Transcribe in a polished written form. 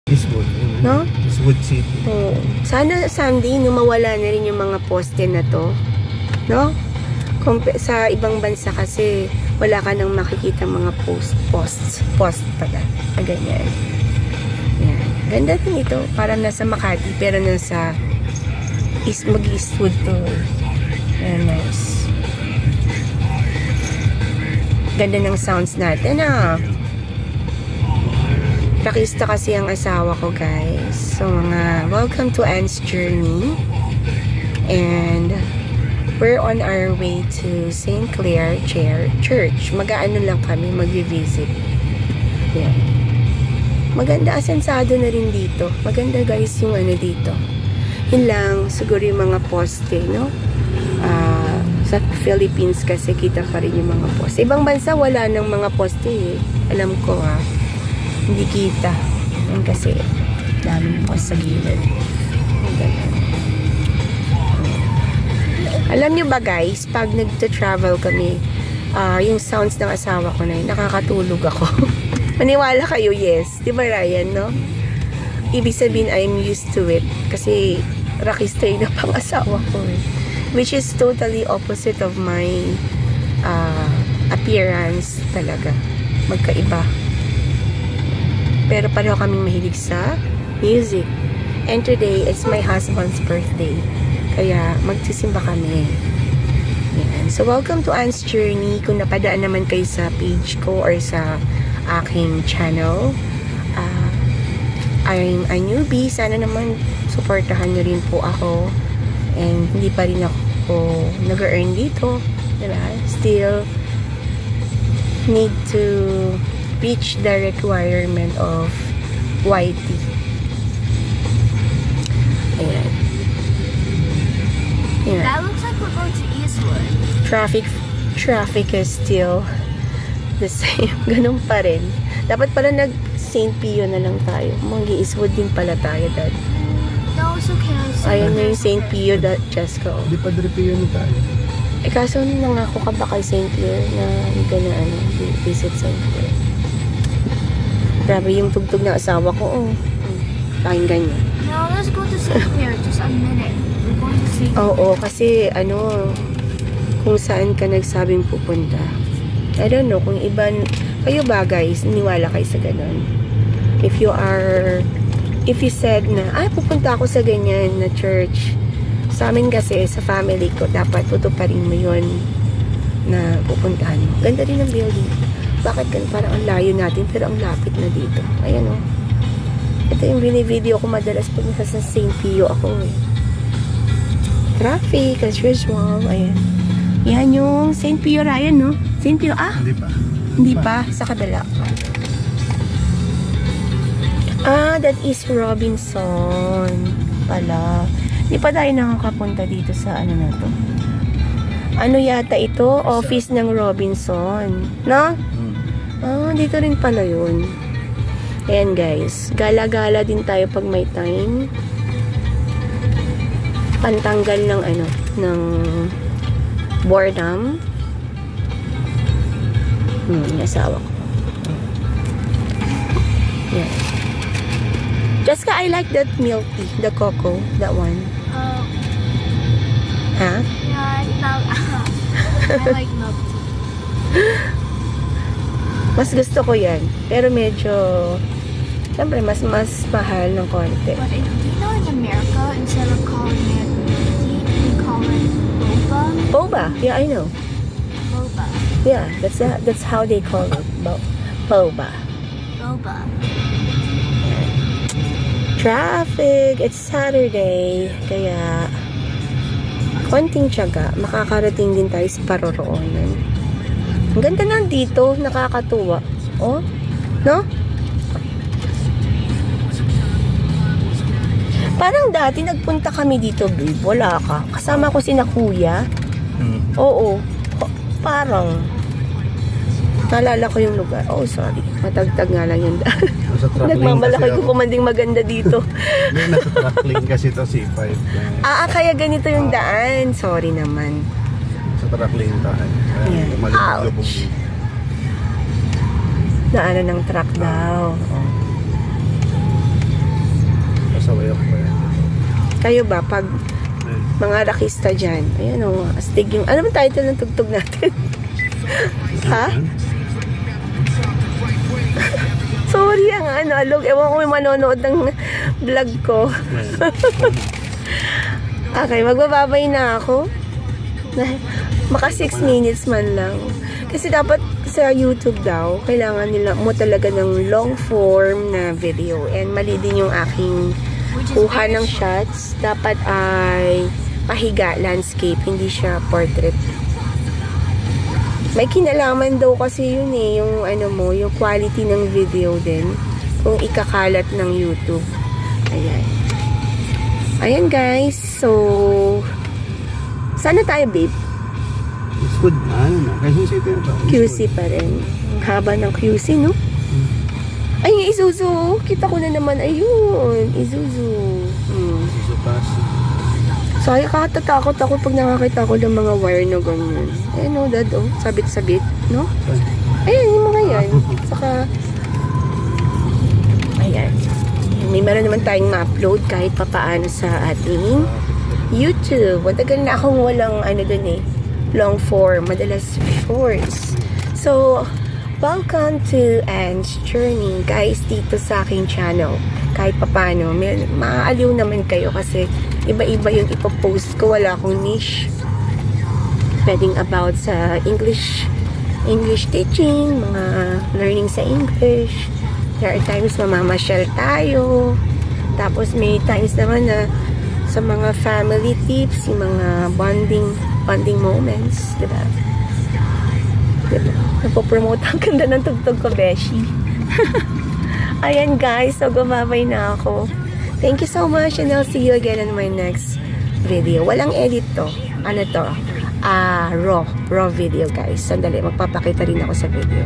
Eastwood. No? Eastwood City. Oo. Sana someday no, mawala na rin yung mga poste na to. No? Sa ibang bansa kasi wala ka nang makikita mga post pala. Na ganyan. Yan. Ganda rin ito. Parang nasa Makati pero nasa mag-Eastwood to. Very nice. Ganda ng sounds natin Rakista kasi ang asawa ko, guys. So, welcome to Anne's Journey. And we're on our way to St. Clair Church. Mag-aano lang kami, mag-visit. Yeah. Maganda, asensado na rin dito. Maganda, guys, yung dito. Yun lang, siguro yung mga poste, no? Sa Philippines kasi kita pa rin yung mga poste. Ibang bansa, wala nang mga poste, Alam ko, hindi kita. Yan kasi daming post sa gilid. Alam nyo ba, guys, pag nagta-travel kami, yung sounds ng asawa ko na yun, nakakatulog ako. Maniwala kayo, yes. Di ba, Ryan, no? Ibig sabihin, I'm used to it. Kasi rakista yun na pang asawa ko. Which is totally opposite of my appearance talaga. Magkaiba. Pero pareho kaming mahilig sa music. And today, it's my husband's birthday. Kaya, magsisimba kami. Yan. So, welcome to Anne's Journey. Kung napadaan naman kayo sa page ko or sa aking channel, I'm a newbie. Sana naman supportahan nyo rin po ako. And hindi pa rin ako nag-earn dito. Diba? Still need to reach the requirement of YT. Ayan. Ayan. That looks like we're going to Eastwood. Traffic is still the same. Ganun pa rin. Dapat pala nag-St. Pio na lang tayo. Mag-Eastwood din pala tayo, Dad. No, it's okay. Ayun na yung St. Pio, Jessica. Di pa Pio na tayo. Kaso nangako ka ba kay St. Clair na hindi ka na visit St. Clair? Grabe yung tugtog ng asawa ko, pakinggan niyo. No, let's go to St. Clair. Just a minute. We're going to St. Clair. Oo, kasi kung saan ka nagsabing pupunta. I don't know, kung iba, kayo ba, guys, niwala kayo sa ganun? If you said na, pupunta ako sa ganyan na church. Sa amin kasi, sa family ko, dapat tutuparin mo yun na pupuntahan mo. Ganda rin ang building. Bakit ganun? Parang ang layo natin, pero ang lapit na dito. Ayan, Ito yung bini-video ko madalas pag nasa St. Pio ako, Traffic, as usual. Ayan. Yan yung St. Pio, Ryan, no? St. Pio, Hindi pa. Hindi pa. Sa kabila. That is Robinson pala. Hindi pa tayo nakakapunta dito sa na to. Ano yata ito? Office ng Robinson. No? Dito rin pala yun. Ayan, guys. Gala-gala din tayo pag may time. Pantanggal ng ng boredom. Asawa ko. Yeah. Jessica, I like that milk tea. The cocoa. That one. Huh? Yeah, I like milk tea. Mas gusto ko yan. Pero medyo, siyempre, mas mahal ng konti. But do you know in America, instead of calling it milk tea, we call it boba? Boba. Yeah, I know. Boba. Yeah, that's how they call it. Boba. Boba. Traffic. It's Saturday. Kaya, konting tiyaga. Makakarating din tayo sa paroroonan. Ang ganda lang dito. Nakakatuwa. Oh? No? Parang dati nagpunta kami dito, babe. Wala ka. Kasama ko sina kuya. Oo. Parang. Naalala ko yung lugar. Oh, sorry. Matagtag nga lang yung daan. Nagmamalaki ko kumanding maganda dito. Hindi, nasa track lane kasi ito, C5. Kaya ganito yung daan. Sorry naman. Sa track lane tayo. Yeah. Ouch. Naano ng truck daw. Kayo ba, pag mga rakista dyan, ayan o, astig yung, ano ba title ng tugtog natin? Ha? Sorry, ang alog. Ewan ko may manonood ng vlog ko. Okay, magbababay na ako. Maka 6 minutes man lang. Kasi dapat sa YouTube daw, kailangan nila mo talaga ng long form na video. And mali din yung aking kuha ng shots. Dapat ay pahiga, landscape, hindi siya portrait. May kinalaman daw kasi yun eh, yung yung quality ng video din. Kung ikakalat ng YouTube. Ayan. Ayan guys, so sana tayo babe. It's good. Ano na? Quezon City na to. QC pa rin. Ang haba ng QC, no? Ay, yung Isuzu. Kita ko na naman. Ayun. Isuzu. Isuzu Pass. So, ay, katatakot ako pag nakakita ko ng mga wire na ganyan. Ayan, no, dad, oh. Sabit-sabit, no? Ayan, yung mga yan. Saka, ayan. May meron naman tayong ma-upload kahit papaano sa ating YouTube. Matagal na akong walang dun eh. Long form, madalas shorts. So, welcome to Anne's Journey, guys, dito sa aking channel. Kahit papano, maaaliw naman kayo kasi iba-iba yung ipopost ko. Wala akong niche. Pwedeng about sa English teaching, mga learning sa English. There are times mamamasyal tayo. Tapos may times naman na sa mga family tips, yung mga bonding moments, diba? Napopromote ang ganda ng tugtog ko, Beshi. Ayan guys, so gumabay na ako. Thank you so much and I'll see you again in my next video. Walang edit to. Ano to? Raw video guys. Sandali, magpapakita rin ako sa video.